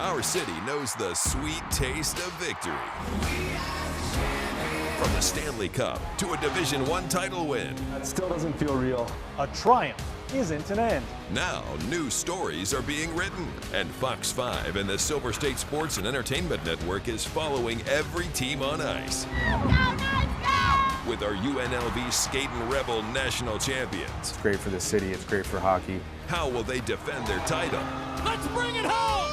our city knows the sweet taste of victory. From the Stanley Cup to a Division I title win. That still doesn't feel real. A triumph isn't an end. Now, new stories are being written, and Fox 5 and the Silver State Sports and Entertainment Network is following every team on ice. With our UNLV Skatin' Rebel national champions. It's great for the city, it's great for hockey. How will they defend their title? Let's bring it home!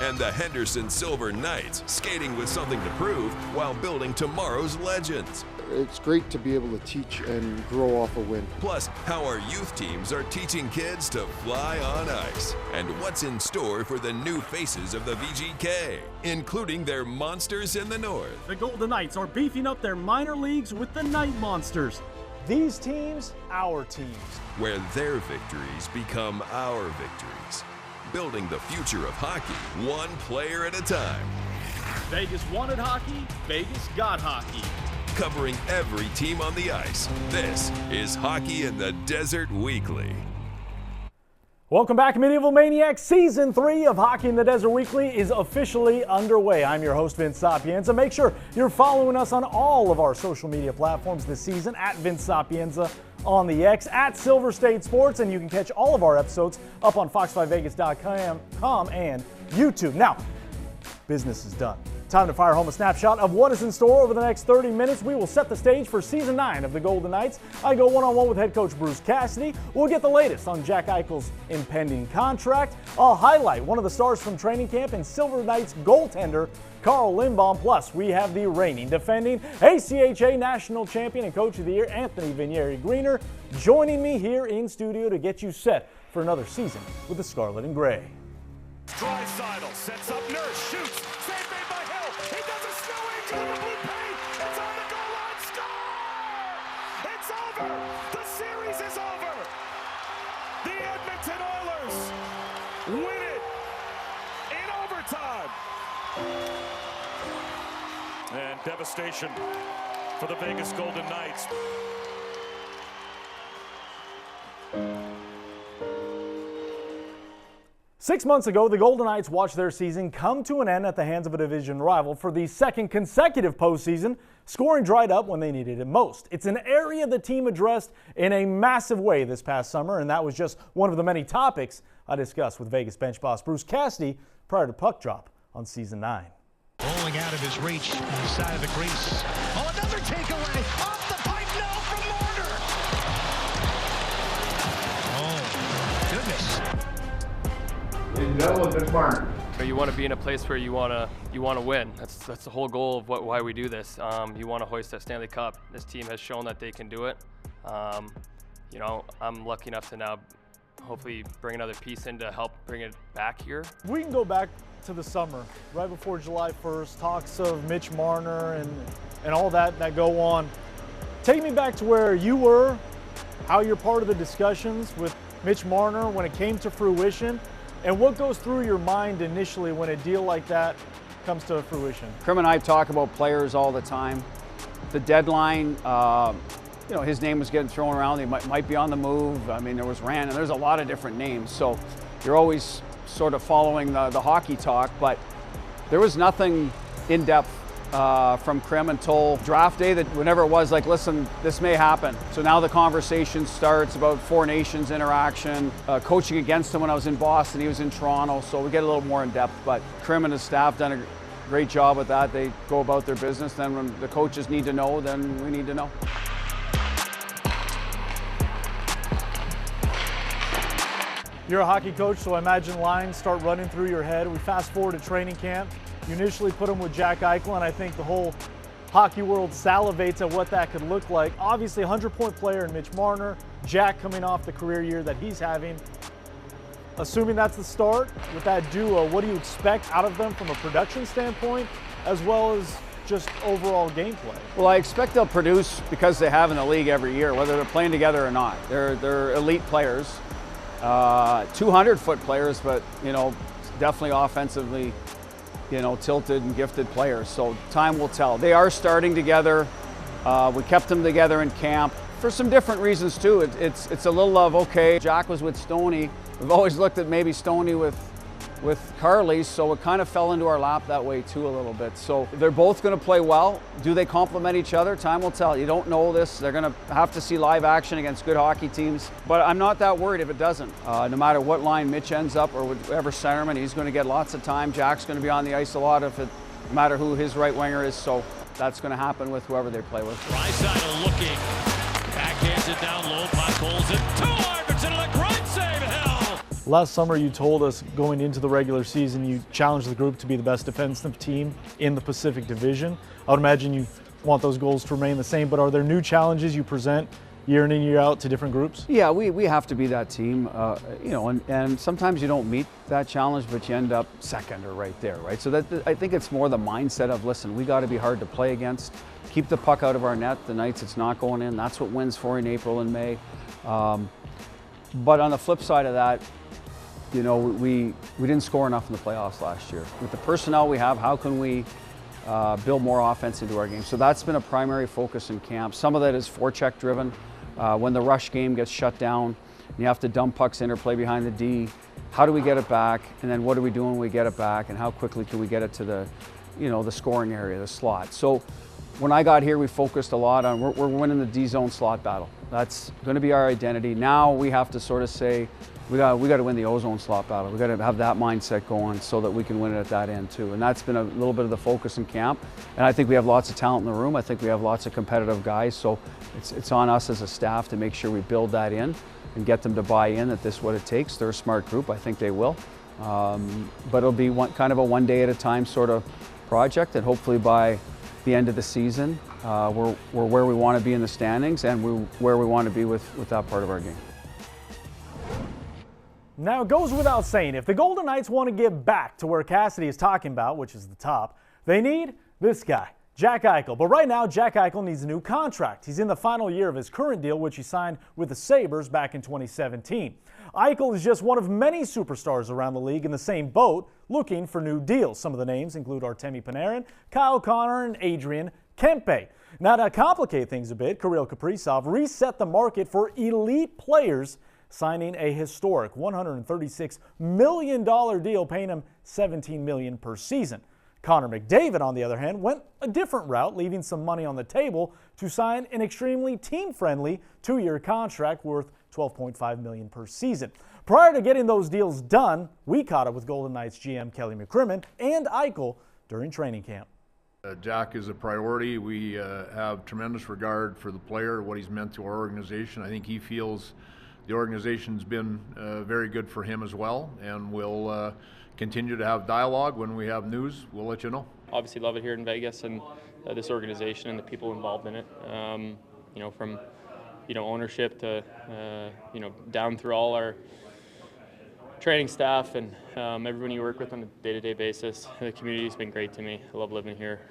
And the Henderson Silver Knights, skating with something to prove while building tomorrow's legends. It's great to be able to teach and grow off a win. Plus, how our youth teams are teaching kids to fly on ice. And what's in store for the new faces of the VGK, including their monsters in the north. The Golden Knights are beefing up their minor leagues with the Night Monsters. These teams, our teams. Where their victories become our victories. Building the future of hockey, one player at a time. Vegas wanted hockey, Vegas got hockey. Covering every team on the ice, this is Hockey in the Desert Weekly. Welcome back, Medieval Maniacs. Season 3 of Hockey in the Desert Weekly is officially underway. I'm your host, Vince Sapienza. Make sure you're following us on all of our social media platforms this season, at Vince Sapienza on the X, at Silver State Sports, and you can catch all of our episodes up on fox5vegas.com and YouTube. Now, business is done. Time to fire home a snapshot of what is in store over the next 30 minutes. We will set the stage for Season 9 of the Golden Knights. I go one-on-one with head coach Bruce Cassidy. We'll get the latest on Jack Eichel's impending contract. I'll highlight one of the stars from training camp and Silver Knights goaltender Carl Lindbaum. Plus, we have the reigning, defending ACHA National Champion and Coach of the Year, Anthony Vignieri-Greener, joining me here in studio to get you set for another season with the Scarlet and Gray. Draisaitl sets up Nurse, shoots, save made by Hill. He does a snowing on the blue paint. It's on the goal line, score! It's over. The series is over. The Edmonton Oilers win it in overtime. And devastation for the Vegas Golden Knights. 6 months ago, the Golden Knights watched their season come to an end at the hands of a division rival for the second consecutive postseason. Scoring dried up when they needed it most. It's an area the team addressed in a massive way this past summer, and that was just one of the many topics I discussed with Vegas bench boss Bruce Cassidy prior to puck drop on Season 9. Rolling out of his reach on the side of the crease. Oh, another takeaway. Off the pipe now from Marner. Oh, goodness. You want to be in a place where you want to win. That's the whole goal of why we do this. You want to hoist that Stanley Cup. This team has shown that they can do it. You know, I'm lucky enough to now hopefully bring another piece in to help bring it back here. We can go back to the summer, right before July 1st, talks of Mitch Marner and all that go on. Take me back to where you were, how you're part of the discussions with Mitch Marner when it came to fruition. And what goes through your mind initially when a deal like that comes to fruition? Krim and I talk about players all the time. The deadline, you know, his name was getting thrown around. He might be on the move. I mean, there was Rand, and there's a lot of different names. So you're always sort of following the hockey talk, but there was nothing in depth from Krim until draft day, that whenever it was, like, listen, this may happen. So now the conversation starts about Four Nations interaction, coaching against him when I was in Boston, he was in Toronto, so we get a little more in depth. But Krim and his staff done a great job with that. They go about their business. Then when the coaches need to know, then we need to know. You're a hockey coach, so I imagine lines start running through your head. We fast forward to training camp. You initially put him with Jack Eichel, and I think the whole hockey world salivates at what that could look like. Obviously, 100-point player in Mitch Marner, Jack coming off the career year that he's having. Assuming that's the start with that duo, what do you expect out of them from a production standpoint, as well as just overall gameplay? Well, I expect they'll produce because they have in the league every year, whether they're playing together or not. They're elite players, 200-foot players, but, you know, definitely offensively, you know, tilted and gifted players. So time will tell. They are starting together. We kept them together in camp for some different reasons too. It's a little of, okay, Jack was with Stoney. We've always looked at maybe Stoney with with Carly, so it kind of fell into our lap that way too a little bit. So they're both going to play well. Do they complement each other? Time will tell. You don't know this. They're going to have to see live action against good hockey teams. But I'm not that worried if it doesn't. No matter what line Mitch ends up or whatever centerman, he's going to get lots of time. Jack's going to be on the ice a lot no matter who his right winger is. So that's going to happen with whoever they play with. Draisaitl looking. Backhands it down low. Puck holds it. To Arvidsson. A great save. Hell. Last summer, you told us going into the regular season, you challenged the group to be the best defensive team in the Pacific Division. I would imagine you want those goals to remain the same, but are there new challenges you present year in and year out to different groups? Yeah, we have to be that team, and sometimes you don't meet that challenge, but you end up second or right there, right? So I think it's more the mindset of, listen, we got to be hard to play against, keep the puck out of our net the nights it's not going in. That's what wins for in April and May. But on the flip side of that, we didn't score enough in the playoffs last year. With the personnel we have, how can we build more offense into our game? So that's been a primary focus in camp. Some of that is forecheck driven. When the rush game gets shut down, you have to dump pucks in or play behind the D. How do we get it back? And then what do we do when we get it back? And how quickly can we get it to the scoring area, the slot? So when I got here, we focused a lot on we're winning the D zone slot battle. That's going to be our identity. Now we have to sort of say, we got to win the O-zone slot battle. We got to have that mindset going so that we can win it at that end too. And that's been a little bit of the focus in camp. And I think we have lots of talent in the room. I think we have lots of competitive guys. So it's on us as a staff to make sure we build that in and get them to buy in that this is what it takes. They're a smart group. I think they will. But it'll be kind of a one day at a time sort of project. And hopefully by the end of the season, we're where we want to be in the standings and where we want to be with that part of our game. Now, it goes without saying, if the Golden Knights want to get back to where Cassidy is talking about, which is the top, they need this guy, Jack Eichel. But right now, Jack Eichel needs a new contract. He's in the final year of his current deal, which he signed with the Sabres back in 2017. Eichel is just one of many superstars around the league in the same boat looking for new deals. Some of the names include Artemi Panarin, Kyle Connor, and Adrian Kempe. Now, to complicate things a bit, Kirill Kaprizov reset the market for elite players, signing a historic $136 million deal, paying him $17 million per season. Connor McDavid, on the other hand, went a different route, leaving some money on the table to sign an extremely team-friendly 2-year contract worth $12.5 million per season. Prior to getting those deals done, we caught up with Golden Knights GM Kelly McCrimmon and Eichel during training camp. Jack is a priority. We have tremendous regard for the player, what he's meant to our organization. I think he feels the organization's been very good for him as well, and we'll continue to have dialogue. When we have news, we'll let you know. Obviously love it here in Vegas and this organization and the people involved in it. From ownership to down through all our training staff and everyone you work with on a day-to-day basis. The community's been great to me. I love living here.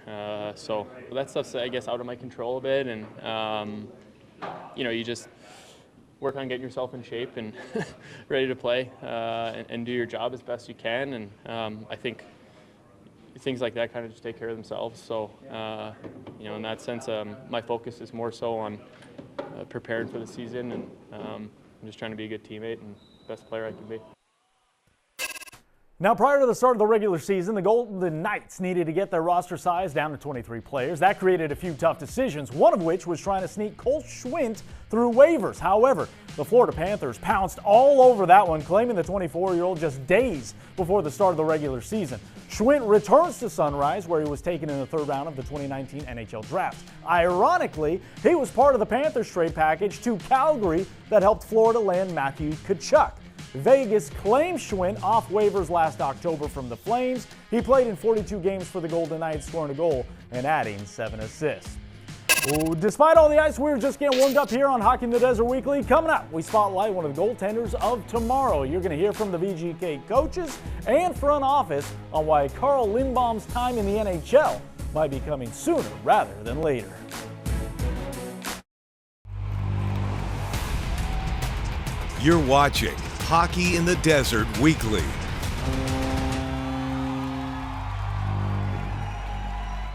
So that stuff's, I guess, out of my control a bit, and you just work on getting yourself in shape and ready to play and do your job as best you can. And I think things like that kind of just take care of themselves. So, in that sense, my focus is more so on preparing for the season, and I'm just trying to be a good teammate and best player I can be. Now, prior to the start of the regular season, the Golden Knights needed to get their roster size down to 23 players. That created a few tough decisions, one of which was trying to sneak Cole Schwindt through waivers. However, the Florida Panthers pounced all over that one, claiming the 24-year-old just days before the start of the regular season. Schwindt returns to Sunrise, where he was taken in the third round of the 2019 NHL Draft. Ironically, he was part of the Panthers trade package to Calgary that helped Florida land Matthew Tkachuk. Vegas claimed Schwindt off waivers last October from the Flames. He played in 42 games for the Golden Knights, scoring a goal and adding 7 assists. Despite all the ice, we were just getting warmed up here on Hockey in the Desert Weekly. Coming up, we spotlight one of the goaltenders of tomorrow. You're going to hear from the VGK coaches and front office on why Carl Lindbaum's time in the NHL might be coming sooner rather than later. You're watching Hockey in the Desert Weekly.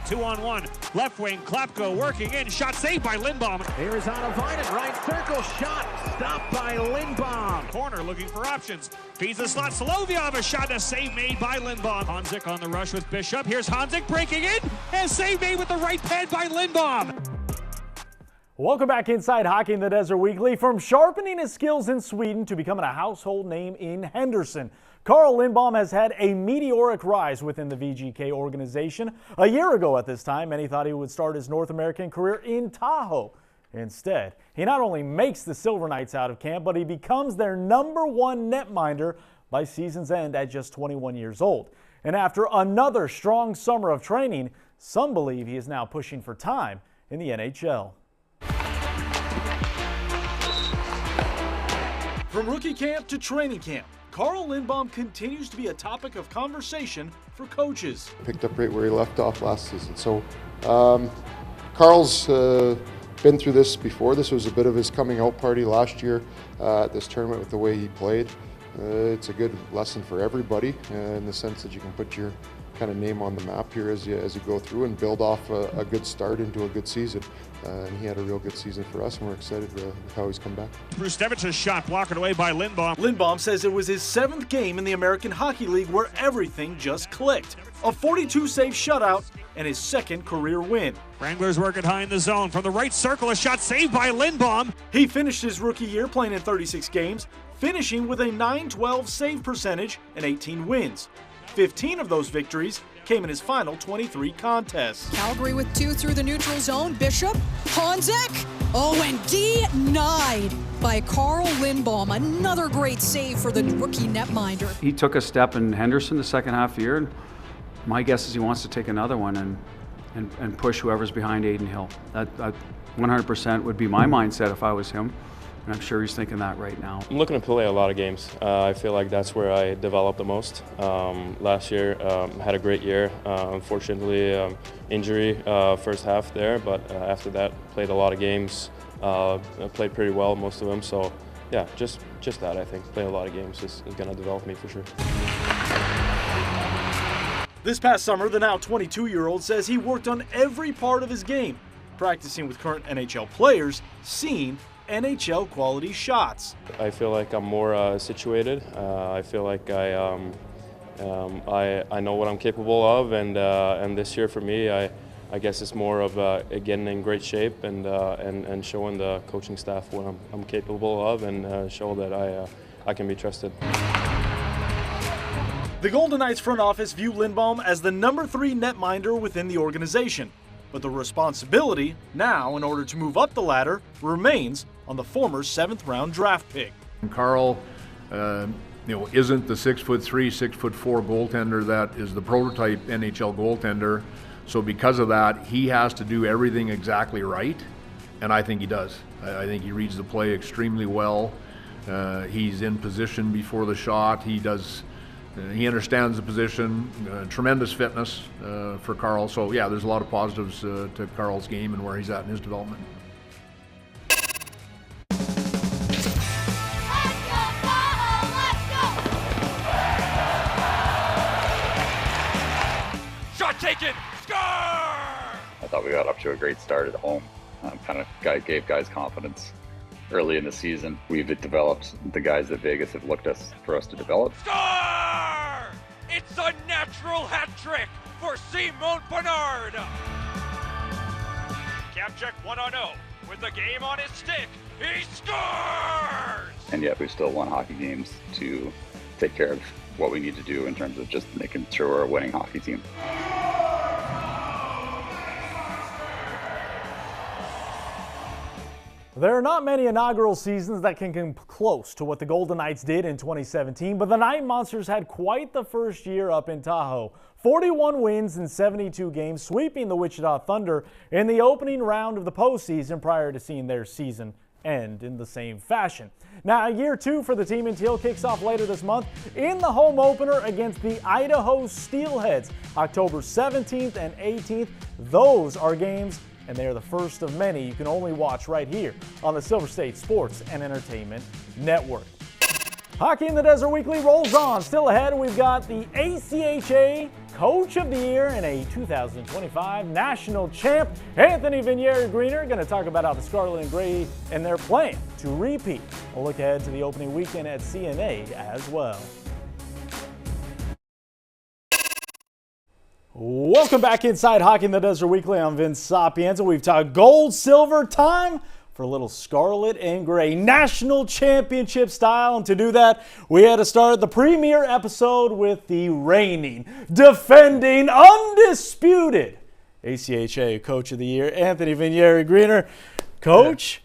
2-on-1. Left wing, Klapko working in. Shot saved by Lindbaum. Here's on a Vinen. Right circle shot. Stopped by Lindbaum. Corner looking for options. Feeds the slot. Solovyov, a shot, a save made by Lindbaum. Honzik on the rush with Bishop. Here's Honzik breaking in. And save made with the right pad by Lindbaum. Welcome back inside Hockey in the Desert Weekly. From sharpening his skills in Sweden to becoming a household name in Henderson, Carl Lindbaum has had a meteoric rise within the VGK organization. A year ago at this time, many thought he would start his North American career in Tahoe. Instead, he not only makes the Silver Knights out of camp, but he becomes their #1 netminder by season's end at just 21 years old. And after another strong summer of training, some believe he is now pushing for time in the NHL. From rookie camp to training camp, Carl Lindbaum continues to be a topic of conversation for coaches. Picked up right where he left off last season. So Carl's been through this before. This was a bit of his coming out party last year at this tournament with the way he played. It's a good lesson for everybody in the sense that you can put your kind of name on the map here as you go through and build off a good start into a good season. And he had a real good season for us, and we're excited with how he's come back. Bruce Cassidy's shot blocked away by Lindbaum. Lindbaum says it was his 7th game in the American Hockey League where everything just clicked. A 42-save shutout and his 2nd career win. Wranglers working high in the zone. From the right circle, a shot saved by Lindbaum. He finished his rookie year playing in 36 games, finishing with a .912 save percentage and 18 wins. 15 of those victories came in his final 23 contests. Calgary with 2 through the neutral zone. Bishop, Honzik, and denied by Carl Lindbaum. Another great save for the rookie netminder. He took a step in Henderson the second half of the year, and my guess is he wants to take another one and push whoever's behind Aiden Hill. That 100% would be my mindset if I was him. And I'm sure he's thinking that right now. I'm looking to play a lot of games. I feel like that's where I developed the most. Last year, had a great year. Unfortunately, injury first half there, but after that, played a lot of games. Played pretty well, most of them. So, yeah, just that, I think. Playing a lot of games is going to develop me for sure. This past summer, the now 22-year-old says he worked on every part of his game, practicing with current NHL players, seeing NHL quality shots. I feel like I'm more situated. I feel like I know what I'm capable of, and this year for me, I guess it's more of getting in great shape and showing the coaching staff what I'm capable of, and show that I can be trusted. The Golden Knights front office view Lindbaum as the #3 netminder within the organization. But the responsibility now, in order to move up the ladder, remains on the former 7th-round draft pick. Carl, isn't the 6'3", 6'4" goaltender that is the prototype NHL goaltender. So because of that, he has to do everything exactly right, and I think he does. I think he reads the play extremely well. He's in position before the shot. He understands the position, tremendous fitness for Carl. So, yeah, there's a lot of positives to Carl's game and where he's at in his development. Shot taken. Score! I thought we got up to a great start at home. Gave guys confidence. Early in the season, we've developed the guys that Vegas have looked for us to develop. Score! It's a natural hat trick for Simon Bernard. Capcheck 1-0 with the game on his stick. He scores! And yet we still won hockey games to take care of what we need to do in terms of just making sure we're a winning hockey team. There are not many inaugural seasons that can come close to what the Golden Knights did in 2017, but the Night Monsters had quite the first year up in Tahoe. 41 wins in 72 games, sweeping the Wichita Thunder in the opening round of the postseason prior to seeing their season end in the same fashion. Now, year 2 for the team in teal kicks off later this month in the home opener against the Idaho Steelheads, October 17th and 18th. Those are games, and they are the first of many you can only watch right here on the Silver State Sports and Entertainment Network. Hockey in the Desert Weekly rolls on. Still ahead, we've got the ACHA Coach of the Year and a 2025 National Champ, Anthony Vignieri-Greener, going to talk about how the Scarlet and Gray and their plan to repeat. A look ahead to the opening weekend at CNA as well. Welcome back inside Hockey in the Desert Weekly. I'm Vince Sapienza. We've talked gold, silver, time for a little Scarlet and Gray National Championship style. And to do that, we had to start the premiere episode with the reigning, defending, undisputed ACHA Coach of the Year, Anthony Vignieri-Greener. Coach,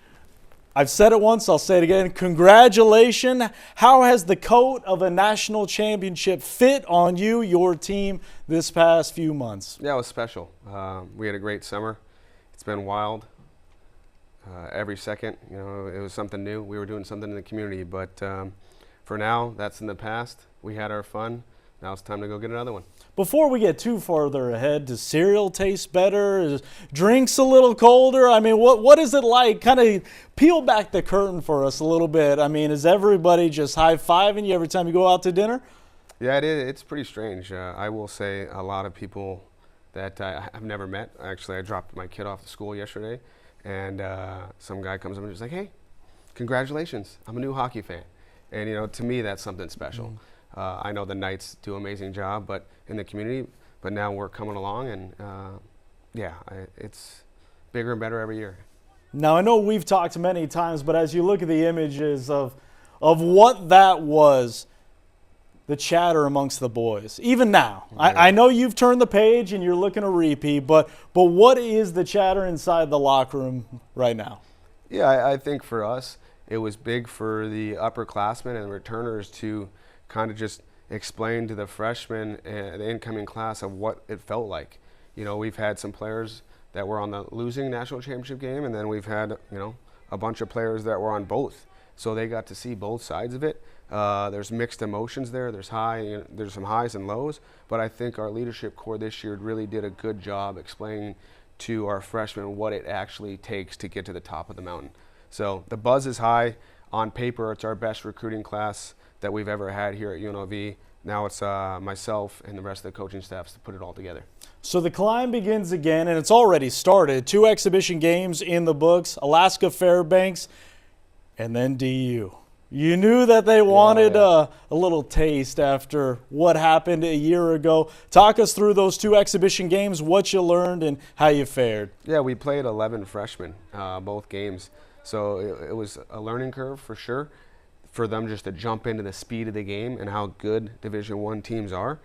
I've said it once, I'll say it again. Congratulations. How has the coat of a national championship fit on you, your team, this past few months? Yeah, it was special. We had a great summer. It's been wild. Every second, you know, it was something new. We were doing something in the community, but for now, that's in the past. We had our fun. Now it's time to go get another one. Before we get too farther ahead, does cereal taste better? Is drinks a little colder? I mean, what is it like? Kind of peel back the curtain for us a little bit. I mean, is everybody just high-fiving you every time you go out to dinner? Yeah, it's pretty strange. I will say a lot of people that I've never met. Actually, I dropped my kid off to school yesterday, and some guy comes up and he's like, "Hey, congratulations, I'm a new hockey fan." And you know, to me, that's something special. I know the Knights do an amazing job, but in the community, but now we're coming along, and it's bigger and better every year. Now, I know we've talked many times, but as you look at the images of what that was, the chatter amongst the boys, even now, I know you've turned the page and you're looking to repeat, but what is the chatter inside the locker room right now? Yeah, I think for us, it was big for the upperclassmen and returners to kind of just explain to the freshmen and the incoming class of what it felt like. You know, we've had some players that were on the losing national championship game, and then we've had, you know, a bunch of players that were on both. So they got to see both sides of it. There's mixed emotions there. There's some highs and lows, but I think our leadership core this year really did a good job explaining to our freshmen what it actually takes to get to the top of the mountain. So the buzz is high. On paper, it's our best recruiting class that we've ever had here at UNLV. Now it's myself and the rest of the coaching staffs to put it all together. So the climb begins again, and it's already started. 2 exhibition games in the books, Alaska Fairbanks, and then DU. You knew that they wanted a little taste after what happened a year ago. Talk us through those 2 exhibition games, what you learned and how you fared. Yeah, we played 11 freshmen both games. So it was a learning curve for sure, for them just to jump into the speed of the game and how good Division I teams are.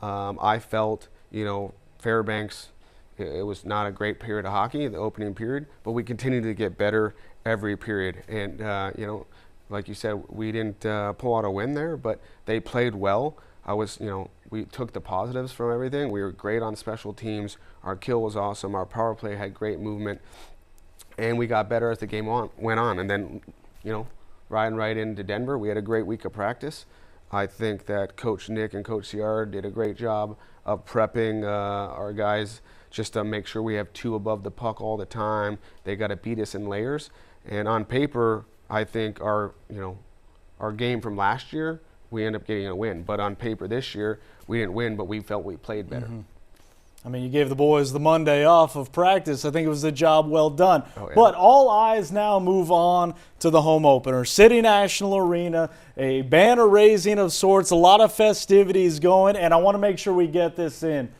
I felt, you know, Fairbanks, it was not a great period of hockey, the opening period, but we continued to get better every period. And, you know, like you said, we didn't pull out a win there, but they played well. We took the positives from everything. We were great on special teams. Our kill was awesome. Our power play had great movement. And we got better as the game went on. And then, you know, riding right into Denver, we had a great week of practice. I think that Coach Nick and Coach CR did a great job of prepping our guys just to make sure we have 2 above the puck all the time. They got to beat us in layers. And on paper, I think our game from last year, we ended up getting a win. But on paper this year, we didn't win, but we felt we played better. I mean, you gave the boys the Monday off of practice. I think it was a job well done. Oh, yeah. But all eyes now move on to the home opener. City National Arena, a banner raising of sorts, a lot of festivities going, and I want to make sure we get this in.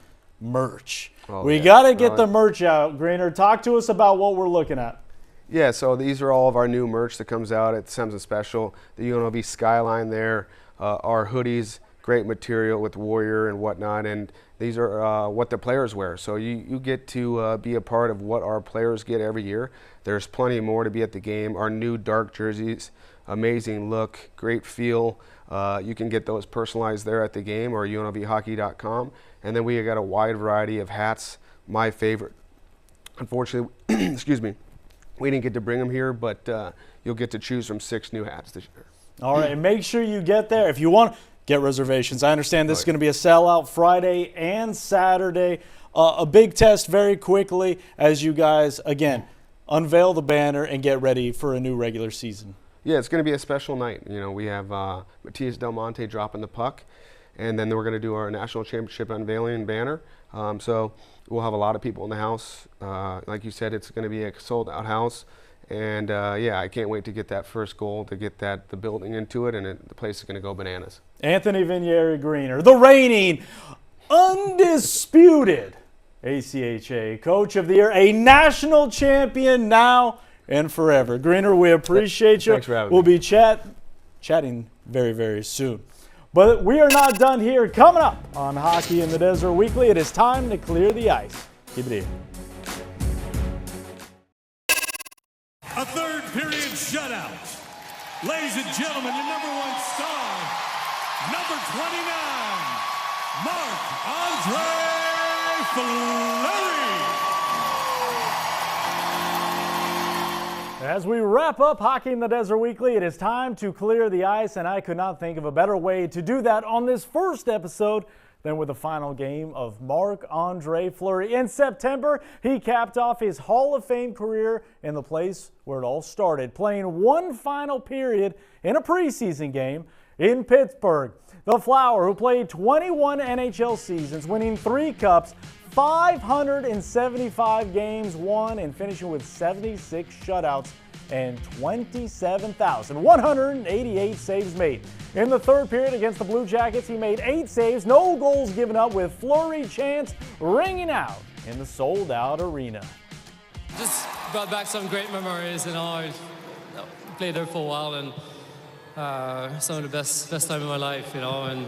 Merch. We got to get the merch out. Greener, talk to us about what we're looking at. Yeah, so these are all of our new merch that comes out at Something Special. The UNLV skyline there, our hoodies, great material with Warrior and whatnot, and these are what the players wear. So you get to be a part of what our players get every year. There's plenty more to be at the game. Our new dark jerseys, amazing look, great feel. You can get those personalized there at the game or unlvhockey.com. And then we got a wide variety of hats. My favorite, unfortunately, excuse me, we didn't get to bring them here, but you'll get to choose from 6 new hats this year. All right, and make sure you get there. If you want, get reservations. I understand this is going to be a sellout Friday and Saturday. A big test very quickly as you guys, again, unveil the banner and get ready for a new regular season. Yeah, it's going to be a special night. You know, we have Matias Del Monte dropping the puck, and then we're going to do our national championship unveiling banner. So we'll have a lot of people in the house. Like you said, it's going to be a sold-out house. And yeah, I can't wait to get that first goal, to get the building into it, and the place is going to go bananas. Anthony Vignieri-Greener, the reigning, undisputed ACHA Coach of the Year, a national champion now and forever. Greener, we appreciate you. Thanks for having me. We'll be chatting very, very soon. But we are not done here. Coming up on Hockey in the Desert Weekly, it is time to clear the ice. Keep it here. A third period shutout. Ladies and gentlemen, your number 1 star, number 29, Marc-Andre Fleury. As we wrap up Hockey in the Desert Weekly, it is time to clear the ice, and I could not think of a better way to do that on this first episode than with the final game of Marc-Andre Fleury. In September, he capped off his Hall of Fame career in the place where it all started, playing one final period in a preseason game in Pittsburgh. The Flower, who played 21 NHL seasons, winning 3 cups, 575 games won, and finishing with 76 shutouts and 27,188 saves made. In the third period against the Blue Jackets, he made 8 saves, no goals given up, with Fleury chants ringing out in the sold-out arena. Just brought back some great memories, and I played there for a while, and some of the best time of my life, you know, and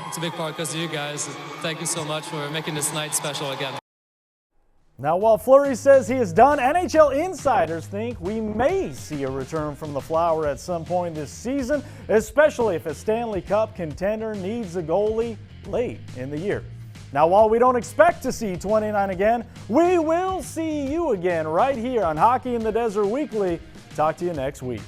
it's a big part because of you guys. Thank you so much for making this night special again. Now, while Fleury says he is done, NHL insiders think we may see a return from the Flower at some point this season, especially if a Stanley Cup contender needs a goalie late in the year. Now, while we don't expect to see 29 again, we will see you again right here on Hockey in the Desert Weekly. Talk to you next week.